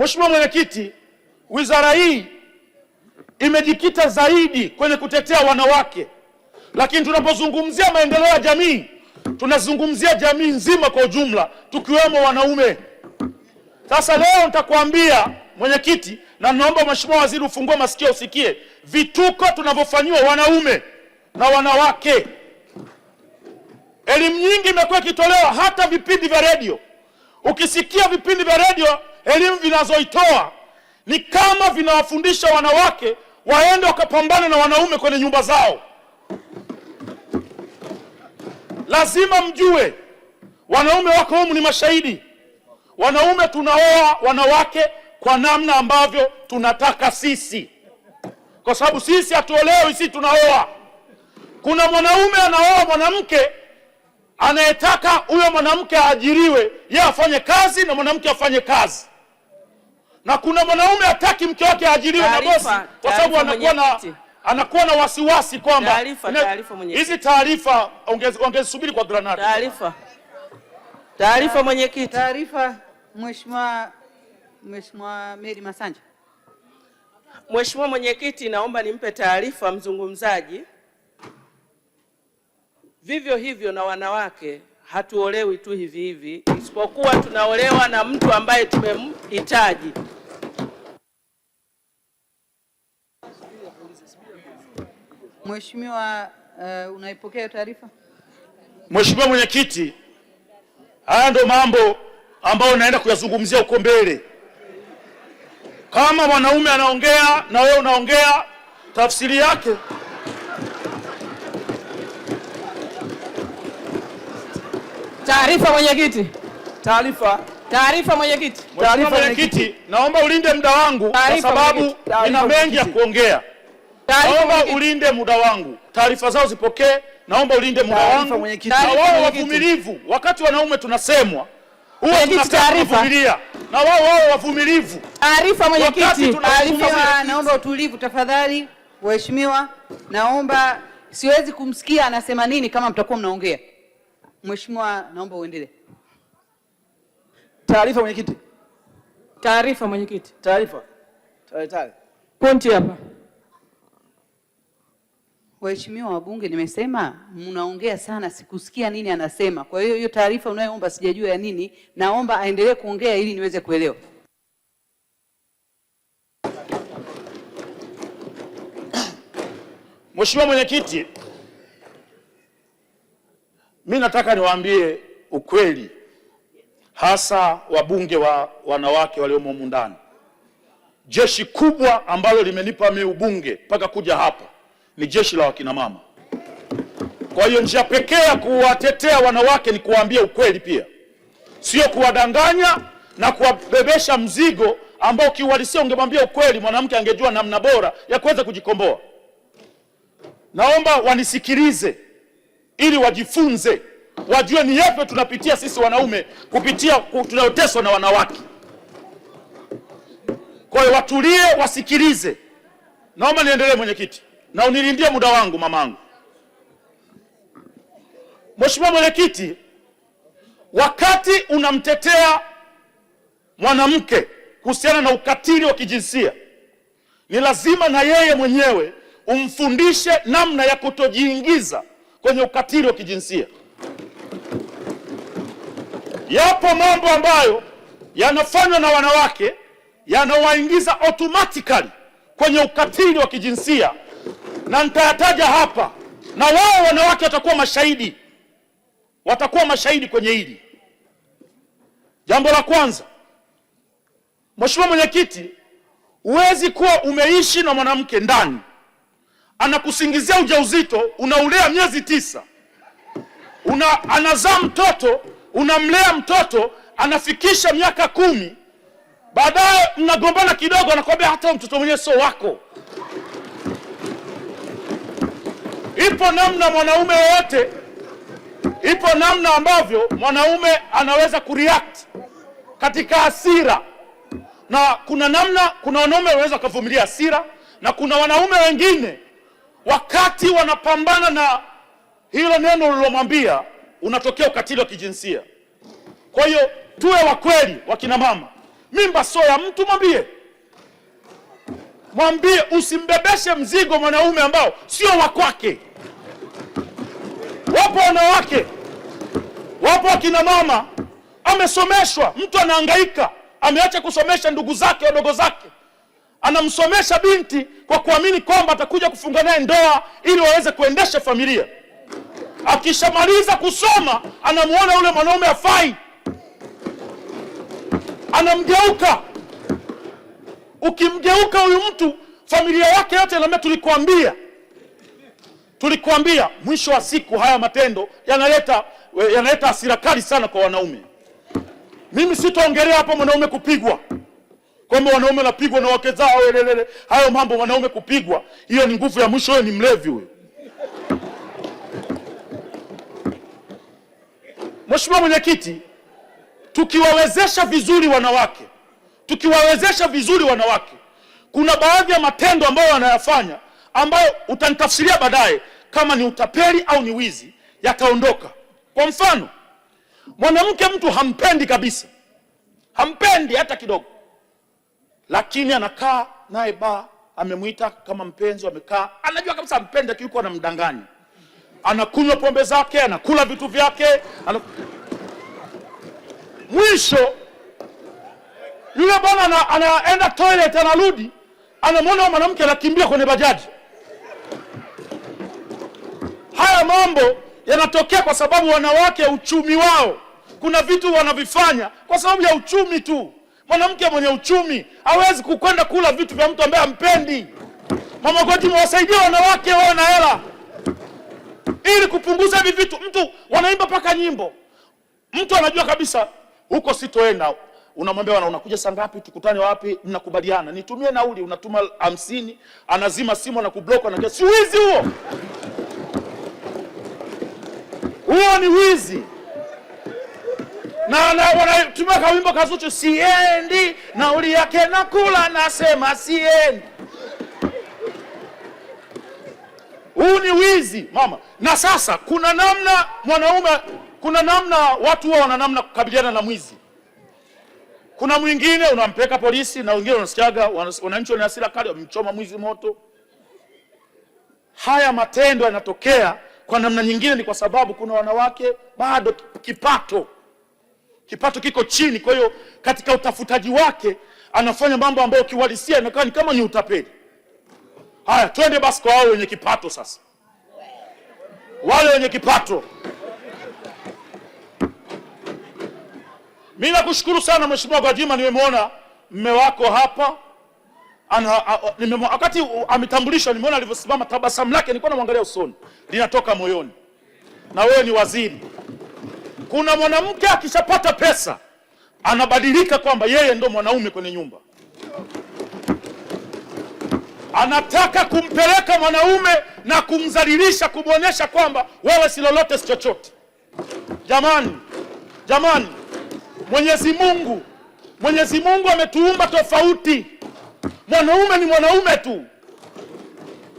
Mheshimiwa Mwenyekiti, wizara hii imejikita zaidi kwenye kutetea wanawake, lakini tunapozungumzia maendeleo ya jamii tunazungumzia jamii nzima kwa ujumla, tukiwemo wanaume. Sasa leo nitakwambia mwenyekiti, na naomba Mheshimiwa Waziri ufungue masikio usikie vituko tunavyofanyiwa wanaume na wanawake. Elimu nyingi imekuwa ikitolewa, hata vipindi vya redio. Ukisikia vipindi vya redio, elimu vinazoitoa ni kama vinawafundisha wanawake waende wakapambane na wanaume kwenye nyumba zao. Lazima mjue wanaume wako humu ni mashahidi. Wanaume tunaoa wanawake kwa namna ambavyo tunataka sisi, kwa sababu sisi hatuolewi, sisi tunaoa. Kuna mwanaume anaoa mwanamke anayetaka huyo mwanamke aajiriwe, yeye afanye kazi na mwanamke afanye kazi. Na kuna mwanaume hataki mke wake aajiriwe na bosi, kwa sababu anakuwa na wasiwasi kwamba hizi taarifa ongezisubiri kwa granada. Taarifa mwenyekiti. Taarifa Mheshimiwa Mary Masanja. Mheshimiwa Mwenyekiti, naomba nimpe taarifa mzungumzaji. Vivyo hivyo na wanawake hatuolewi tu hivi hivi, isipokuwa tunaolewa na mtu ambaye tumemhitaji. Mheshimiwa, unaipokea taarifa? Mheshimiwa Mwenyekiti, haya ndio mambo ambayo naenda kuyazungumzia huko mbele. Kama mwanaume anaongea na wewe unaongea, tafsiri yake taarifa mwenyekiti. Taarifa mwenyekiti. Mheshimiwa Mwenyekiti, naomba ulinde muda wangu kwa sababu nina mengi ya kuongea. Naomba ulinde muda wangu. Taarifa zao zipokee. Naomba ulinde muda wangu. Na wao wavumilivu. Wakati wanaume tunasemwa, huwa tunavumilia. Na wao wavumilivu. Taarifa mwenyekiti. Naomba utulivu tafadhali. Mheshimiwa, naomba, siwezi kumsikia anasema nini kama mtakuwa mnaongea. Mheshimiwa, naomba uendelee. Taarifa mwenyekiti. Taarifa mwenyekiti. Taarifa. Pointi hapa. Waheshimiwa wabunge, nimesema mnaongea sana, sikusikia nini anasema. Kwa hiyo taarifa unayoomba sijajua ya nini, naomba aendelee kuongea ili niweze kuelewa. Mheshimiwa Mwenyekiti, mimi nataka niwaambie ukweli, hasa wabunge wa wanawake waliomo humu ndani. Jeshi kubwa ambalo limenipa mimi ubunge mpaka kuja hapa ni jeshi la wakina mama. Kwa hiyo njia pekee ya kuwatetea wanawake ni kuwaambia ukweli pia, sio kuwadanganya na kuwabebesha mzigo ambao kiuhalisia ungemwambia ukweli mwanamke angejua namna bora ya kuweza kujikomboa. Naomba wanisikilize ili wajifunze, wajue ni yapi tunapitia sisi wanaume kupitia tunayoteswa na wanawake. Kwa hiyo watulie, wasikilize. Naomba niendelee mwenyekiti, na unilindie muda wangu mamangu. Mheshimiwa Mwenyekiti, wakati unamtetea mwanamke kuhusiana na ukatili wa kijinsia, ni lazima na yeye mwenyewe umfundishe namna ya kutojiingiza kwenye ukatili wa kijinsia. Yapo mambo ambayo yanafanywa na wanawake yanawaingiza automatically kwenye ukatili wa kijinsia, na nitayataja hapa, na wao wanawake watakuwa mashahidi kwenye hili. Jambo la kwanza, Mheshimiwa Mwenyekiti, huwezi kuwa umeishi na mwanamke ndani, anakusingizia ujauzito, unaulea miezi 9, anazaa mtoto, unamlea mtoto, anafikisha miaka 10, baadaye mnagombana kidogo, anakwambia hata mtoto mwenyewe sio wako. Ipo namna mwanaume wote, ipo namna ambavyo mwanaume anaweza kureact katika hasira, na kuna wanaume wanaweza kuvumilia hasira, na kuna wanaume wengine wakati wanapambana na hilo neno ulilomwambia unatokea ukatili wa kijinsia. Kwa hiyo tuwe wa kweli wakina mama, Mimba sio ya mtu, mwambie usimbebeshe mzigo mwanaume ambao sio wa kwake. Wapo wanawake, wapo akina mama, amesomeshwa, mtu anahangaika, ameacha kusomesha ndugu zake, wadogo zake, anamsomesha binti kwa kuamini kwamba atakuja kufunga naye ndoa ili waweze kuendesha familia. Akishamaliza kusoma, anamuona yule mwanaume hafai, anamgeuka. Ukimgeuka huyu mtu, familia yake yote inaambia tulikuambia. Mwisho wa siku haya matendo yanaleta hasira kali sana kwa wanaume. Mimi sitaongelea hapa mwanaume kupigwa, kwamba wanaume wanapigwa na wake zao, hayo mambo. Wanaume kupigwa, hiyo ni nguvu ya mwisho, huyo ni mlevi huyo. Mheshimiwa Mwenyekiti, tukiwawezesha vizuri wanawake, kuna baadhi ya matendo ambayo wanayafanya ambayo utanitafsiria baadaye kama ni utapeli au ni wizi, yataondoka. Kwa mfano, mwanamke mtu hampendi kabisa, hampendi hata kidogo, lakini anakaa naye amemuita kama mpenzi, amekaa, anajua kabisa hampendi, yuko anamdanganya, anakunywa pombe zake, anakula vitu vyake, mwisho yule bwana anaenda toilet, anarudi, anamwona mwanamke anakimbia kwenye bajaji. Haya mambo yanatokea kwa sababu wanawake, uchumi wao, kuna vitu wanavifanya kwa sababu ya uchumi tu. Mwanamke mwenye uchumi hawezi kukwenda kula vitu vya mtu ambaye hampendi. Mama Gwajima, wasaidie wanawake wawe na hela ili kupunguza hivi vitu. Mtu wanaimba paka nyimbo, mtu anajua kabisa huko sitoenda, unamwambia unakuja saa ngapi, tukutane wapi, mnakubaliana, nitumie nauli, unatuma 50, anazima simu, anakublock, anakia. Si wizi huo? Huo ni wizi. Na wanatumia kawimbo kazuchu, siendi, nauli yake nakula, nasema siendi. Huu ni wizi mama. Na sasa kuna namna watu wao wana namna kukabiliana na mwizi. Kuna mwingine unampeleka polisi, na wengine unasikiaga wananchi wana hasira kali, wamemchoma mwizi moto. Haya matendo yanatokea kwa namna nyingine ni kwa sababu kuna wanawake bado kipato kiko chini. Kwa hiyo katika utafutaji wake anafanya mambo ambayo kiuhalisia inakaa ni kama ni utapeli. Haya, twende basi kwa wale wenye kipato sasa. Wale wenye kipato, mimi nakushukuru sana Mheshimiwa Gwajima, nimemwona mme wako hapa. Wakati ametambulisha, nimeona alivyosimama, tabasamu lake nilikuwa namwangalia usoni, linatoka moyoni. Na wewe ni waziri. Kuna mwanamke akishapata pesa anabadilika kwamba yeye ndo mwanaume kwenye nyumba, anataka kumpeleka mwanaume na kumdhalilisha, kumwonyesha kwamba wewe si lolote, si chochote. Jamani, Mwenyezi Mungu ametuumba tofauti. Mwanaume ni mwanaume tu.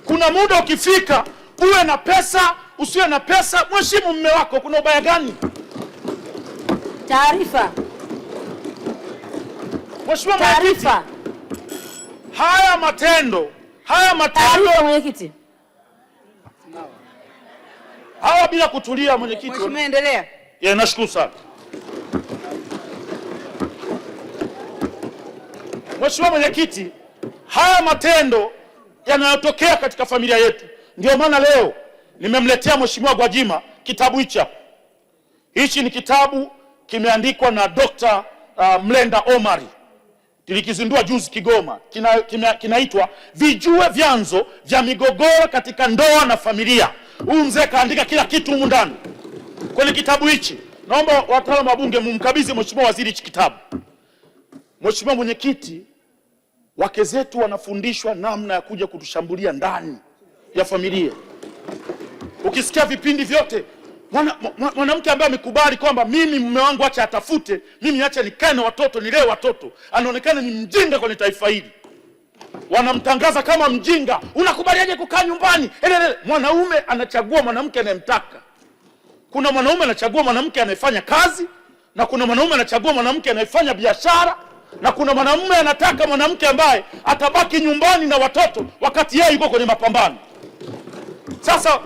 Kuna muda ukifika, uwe na pesa, usiwe na pesa, mheshimu mume wako. Kuna ubaya gani? Taarifa. Mheshimiwa Mwenyekiti, haya matendo mwenyekiti. Hawa bila kutulia mwenyekiti. Mheshimiwa, endelea. Nashukuru sana. Mheshimiwa Mwenyekiti, haya matendo yanayotokea katika familia yetu, ndio maana leo nimemletea Mheshimiwa Gwajima kitabu hichi. Hichi ni kitabu kimeandikwa na Dr. Mlenda Omari. Tulikizindua juzi Kigoma. Kinaitwa Vijue Vyanzo vya Migogoro katika Ndoa na Familia. Huyu mzee kaandika kila kitu humu ndani kwenye kitabu hichi. Naomba wataalamu wa bunge mumkabidhi Mheshimiwa Waziri hichi kitabu. Mheshimiwa Mwenyekiti, wake zetu wanafundishwa namna ya kuja kutushambulia ndani ya familia. Ukisikia vipindi vyote, mwanamke ambaye amekubali kwamba mimi mume wangu acha atafute, mimi acha nikae na watoto, nilee watoto, anaonekana ni mjinga kwenye taifa hili. Wanamtangaza kama mjinga. Unakubaliaje kukaa nyumbani? Mwanaume anachagua mwanamke anayemtaka. Kuna mwanaume anachagua mwanamke anayefanya kazi, na kuna mwanaume anachagua mwanamke anayefanya biashara. na kuna mwanamume anataka mwanamke ambaye atabaki nyumbani na watoto wakati yeye yuko kwenye mapambano. Sasa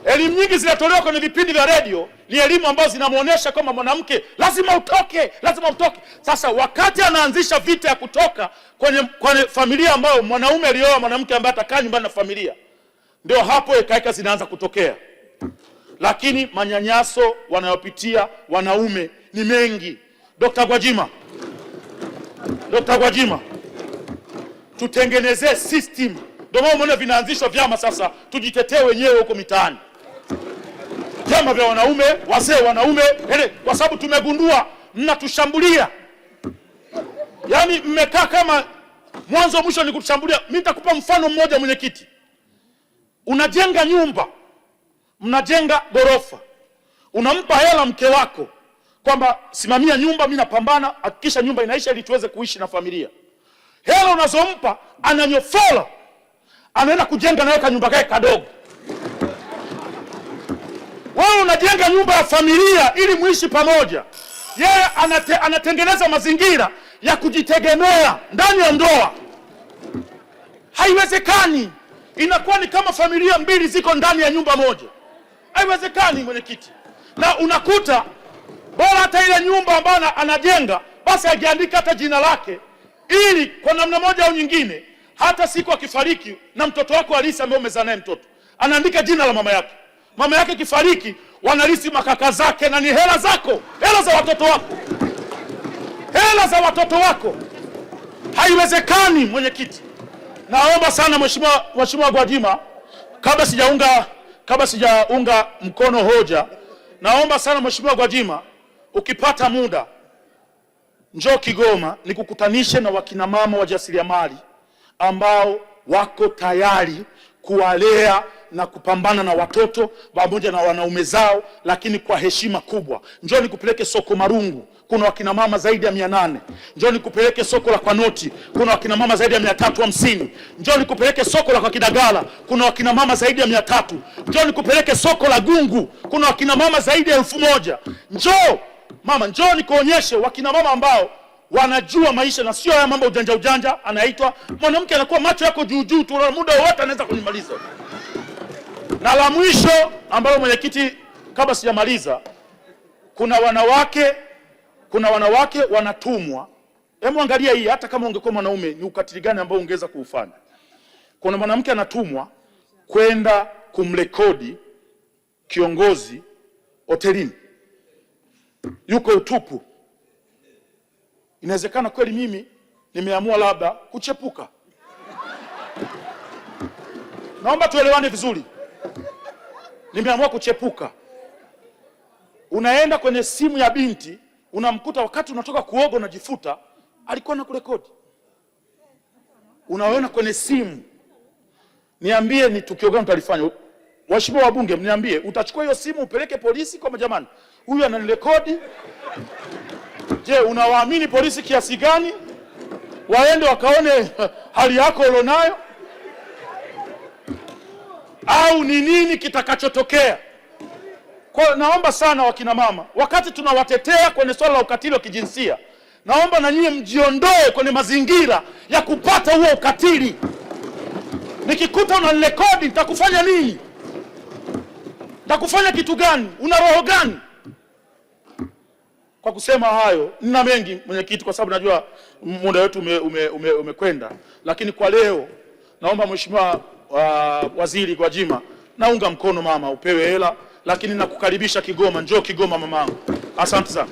elimu nyingi zinatolewa kwenye vipindi vya redio, ni elimu ambazo zinamuonesha kama mwanamke lazima utoke, lazima utoke. Sasa wakati anaanzisha vita ya kutoka kwenye familia ambayo mwanaume alioa mwanamke ambaye atakaa nyumbani na familia, ndio hapo ekaeka zinaanza kutokea. Lakini manyanyaso wanayopitia wanaume ni mengi. Dr. Gwajima, tutengenezee system. Ndio maana umeona vinaanzishwa vyama sasa, tujitetee wenyewe huko mitaani. Vyama vya wanaume, wazee wanaume, kwa sababu tumegundua mnatushambulia. Yaani mmekaa kama mwanzo mwisho ni kutushambulia. Mimi nitakupa mfano mmoja, mwenyekiti. Unajenga nyumba, mnajenga gorofa. Unampa hela mke wako kwamba simamia nyumba, mimi napambana, hakikisha nyumba inaisha ili tuweze kuishi na familia. Hela unazompa ananyofola, anaenda kujenga na weka nyumba yake kadogo. Wewe unajenga nyumba ya familia ili muishi pamoja. Yeye anatengeneza mazingira ya kujitegemea ndani ya ndoa. Haiwezekani. Inakuwa ni kama familia mbili ziko ndani ya nyumba moja. Haiwezekani, mwenyekiti. Na unakuta bora hata ile nyumba ambayo anajenga basi ajiandika hata jina lake, ili kwa namna moja au nyingine hata siku akifariki na mtoto wako halisi ambaye umezaa naye mtoto, anaandika jina la mama yake. Mama yake kifariki, wanalisi makaka zake, na ni hela zako, hela za watoto wako, hela za watoto wako. Haiwezekani, mwenyekiti. Naomba sana Mheshimiwa Gwajima, kabla sijaunga mkono hoja, naomba sana Mheshimiwa Gwajima, ukipata muda njoo Kigoma nikukutanishe na wakina mama wajasiriamali ambao wako tayari kuwalea na kupambana na watoto pamoja na wanaume zao, lakini kwa heshima kubwa. Njoo nikupeleke soko Marungu, kuna wakina mama zaidi ya 800. Njoo nikupeleke soko la Kwanoti, kuna wakina mama zaidi ya 350. Njoo nikupeleke soko la kwa Kidagala, kuna wakina mama zaidi ya 300. Njoo nikupeleke soko la Gungu, kuna wakina mama zaidi ya 1000. Njoo nikuonyeshe wakina mama ambao wanajua maisha na sio haya mambo ujanja anaitwa mwanamke anakuwa macho yako juu tu, muda wote anaweza kunimaliza. Na la mwisho ambalo mwenyekiti, kabla sijamaliza, kuna wanawake wanatumwa. Hebu angalia hii, hata kama ungekuwa mwanaume ni ukatili gani ambao ungeweza kuufanya. Kuna mwanamke anatumwa kwenda kumrekodi kiongozi hotelini, yuko utupu. Inawezekana kweli mimi nimeamua labda kuchepuka. Naomba tuelewane vizuri. Nimeamua kuchepuka. Unaenda kwenye simu ya binti, unamkuta wakati unatoka kuoga unajifuta, alikuwa na kurekodi. Unaona kwenye simu. Niambie ni tukio gani utalifanya? Waheshimiwa wabunge, mniambie, utachukua hiyo simu upeleke polisi kwa jamani, huyu ananirekodi? Je, unawaamini polisi kiasi gani? Waende wakaone hali yako ulionayo? Au ni nini kitakachotokea? Kwa naomba sana wakina mama, wakati tunawatetea kwenye swala la ukatili wa kijinsia, naomba na nyinyi mjiondoe kwenye mazingira ya kupata huo ukatili. Nikikuta unanirekodi nitakufanya nini? Nitakufanya kitu gani? Una roho gani? Kwa kusema hayo, nina mengi mwenyekiti, kwa sababu najua muda wetu umekwenda, lakini kwa leo naomba Mheshimiwa Waziri Gwajima, naunga mkono mama upewe hela, lakini nakukaribisha Kigoma, njoo Kigoma mamangu. Asante sana.